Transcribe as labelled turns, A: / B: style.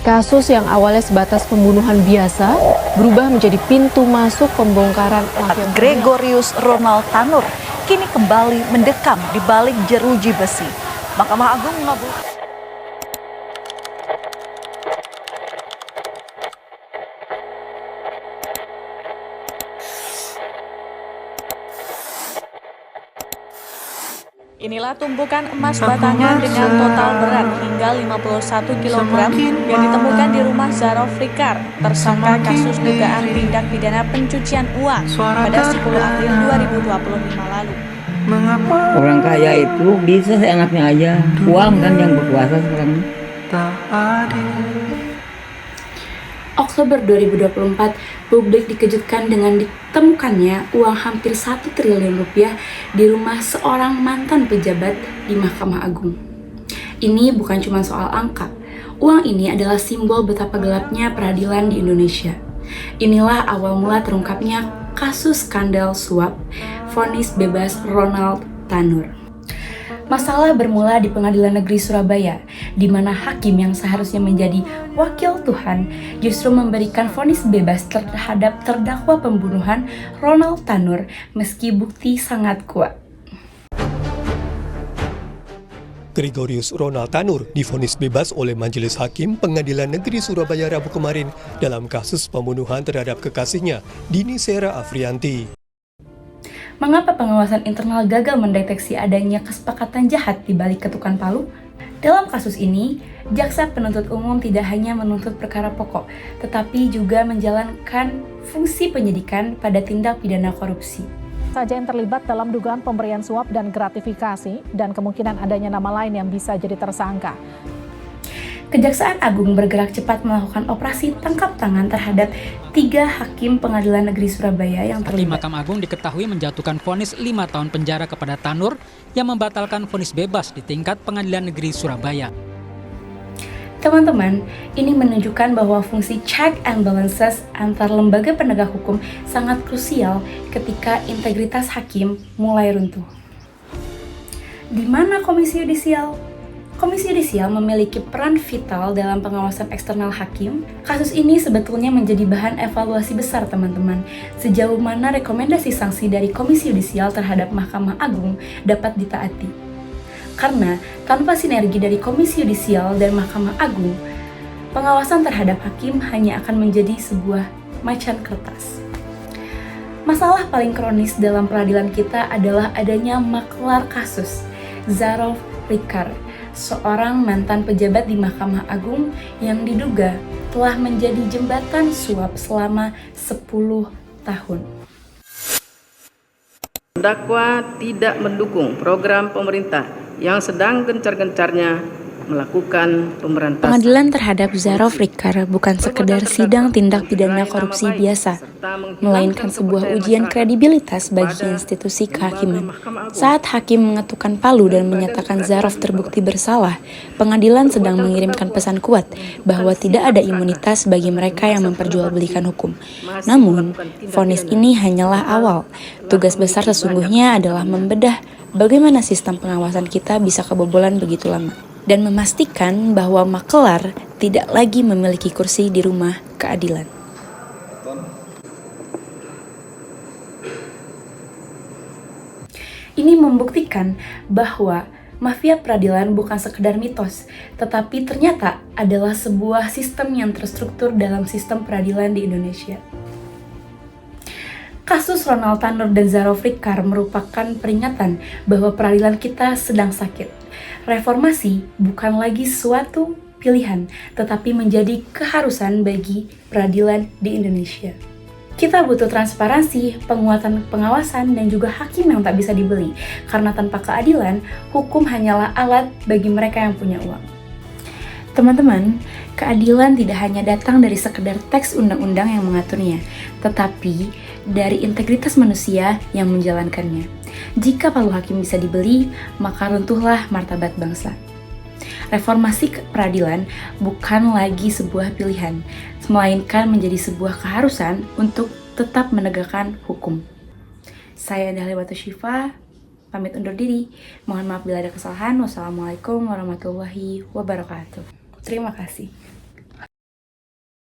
A: Kasus yang awalnya sebatas pembunuhan biasa berubah menjadi pintu masuk pembongkaran mafia.
B: Gregorius Ronald Tanur kini kembali mendekam di balik jeruji besi. Mahkamah Agung mengabulkan. Inilah tumpukan emas batangan dengan total berat hingga 51 kg yang ditemukan di rumah Zarov Rikar, tersangka kasus dugaan tindak pidana pencucian uang pada 10 April 2025 lalu.
C: Orang kaya itu bisa seenaknya aja, uang kan yang berkuasa sekarang.
D: Oktober 2024, publik dikejutkan dengan ditemukannya uang hampir 1 triliun rupiah di rumah seorang mantan pejabat di Mahkamah Agung. Ini bukan cuma soal angka, uang ini adalah simbol betapa gelapnya peradilan di Indonesia. Inilah awal mula terungkapnya kasus skandal suap, vonis bebas Ronald Tanur. Masalah bermula di Pengadilan Negeri Surabaya, di mana hakim yang seharusnya menjadi wakil Tuhan justru memberikan vonis bebas terhadap terdakwa pembunuhan Ronald Tanur meski bukti sangat kuat.
E: Gregorius Ronald Tanur divonis bebas oleh Majelis Hakim Pengadilan Negeri Surabaya Rabu kemarin dalam kasus pembunuhan terhadap kekasihnya, Dini Sera Afrianti.
D: Mengapa pengawasan internal gagal mendeteksi adanya kesepakatan jahat di balik ketukan palu? Dalam kasus ini, jaksa penuntut umum tidak hanya menuntut perkara pokok, tetapi juga menjalankan fungsi penyidikan pada tindak pidana korupsi.
F: Saja yang terlibat dalam dugaan pemberian suap dan gratifikasi dan kemungkinan adanya nama lain yang bisa jadi tersangka.
D: Kejaksaan Agung bergerak cepat melakukan operasi tangkap tangan terhadap 3 hakim Pengadilan Negeri Surabaya yang terlibat.
G: Mahkamah Agung diketahui menjatuhkan vonis 5 tahun penjara kepada Tanur yang membatalkan vonis bebas di tingkat Pengadilan Negeri Surabaya.
D: Teman-teman, ini menunjukkan bahwa fungsi check and balances antar lembaga penegak hukum sangat krusial ketika integritas hakim mulai runtuh. Di mana Komisi Yudisial? Komisi Yudisial memiliki peran vital dalam pengawasan eksternal hakim. Kasus ini sebetulnya menjadi bahan evaluasi besar teman-teman. Sejauh mana rekomendasi sanksi dari Komisi Yudisial terhadap Mahkamah Agung dapat ditaati. Karena tanpa sinergi dari Komisi Yudisial dan Mahkamah Agung, pengawasan terhadap hakim hanya akan menjadi sebuah macan kertas. Masalah paling kronis dalam peradilan kita adalah adanya maklar kasus Zarov Rikar, seorang mantan pejabat di Mahkamah Agung yang diduga telah menjadi jembatan suap selama 10 tahun.
H: Terdakwa tidak mendukung program pemerintah yang sedang gencar-gencarnya melakukan pemberantasan.
D: Pengadilan terhadap Zarov Rikar bukan sekedar sidang tindak pidana korupsi biasa, melainkan sebuah ujian kredibilitas bagi institusi kehakiman. Saat hakim mengetukkan palu dan menyatakan Zarov terbukti bersalah, pengadilan sedang mengirimkan pesan kuat bahwa tidak ada imunitas bagi mereka yang memperjualbelikan hukum. Namun, vonis ini hanyalah awal. Tugas besar sesungguhnya adalah membedah bagaimana sistem pengawasan kita bisa kebobolan begitu lama, dan memastikan bahwa makelar tidak lagi memiliki kursi di rumah keadilan. Ini membuktikan bahwa mafia peradilan bukan sekedar mitos, tetapi ternyata adalah sebuah sistem yang terstruktur dalam sistem peradilan di Indonesia. Kasus Ronald Tanur dan Zarov Rikar merupakan peringatan bahwa peradilan kita sedang sakit. Reformasi bukan lagi suatu pilihan, tetapi menjadi keharusan bagi peradilan di Indonesia. Kita butuh transparansi, penguatan pengawasan, dan juga hakim yang tak bisa dibeli. Karena tanpa keadilan, hukum hanyalah alat bagi mereka yang punya uang. Teman-teman, keadilan tidak hanya datang dari sekedar teks undang-undang yang mengaturnya, tetapi dari integritas manusia yang menjalankannya. Jika palu hakim bisa dibeli, maka runtuhlah martabat bangsa. Reformasi peradilan bukan lagi sebuah pilihan, melainkan menjadi sebuah keharusan untuk tetap menegakkan hukum. Saya Dahlia Batu Syifa, pamit undur diri. Mohon maaf bila ada kesalahan. Wassalamualaikum warahmatullahi wabarakatuh. Terima kasih.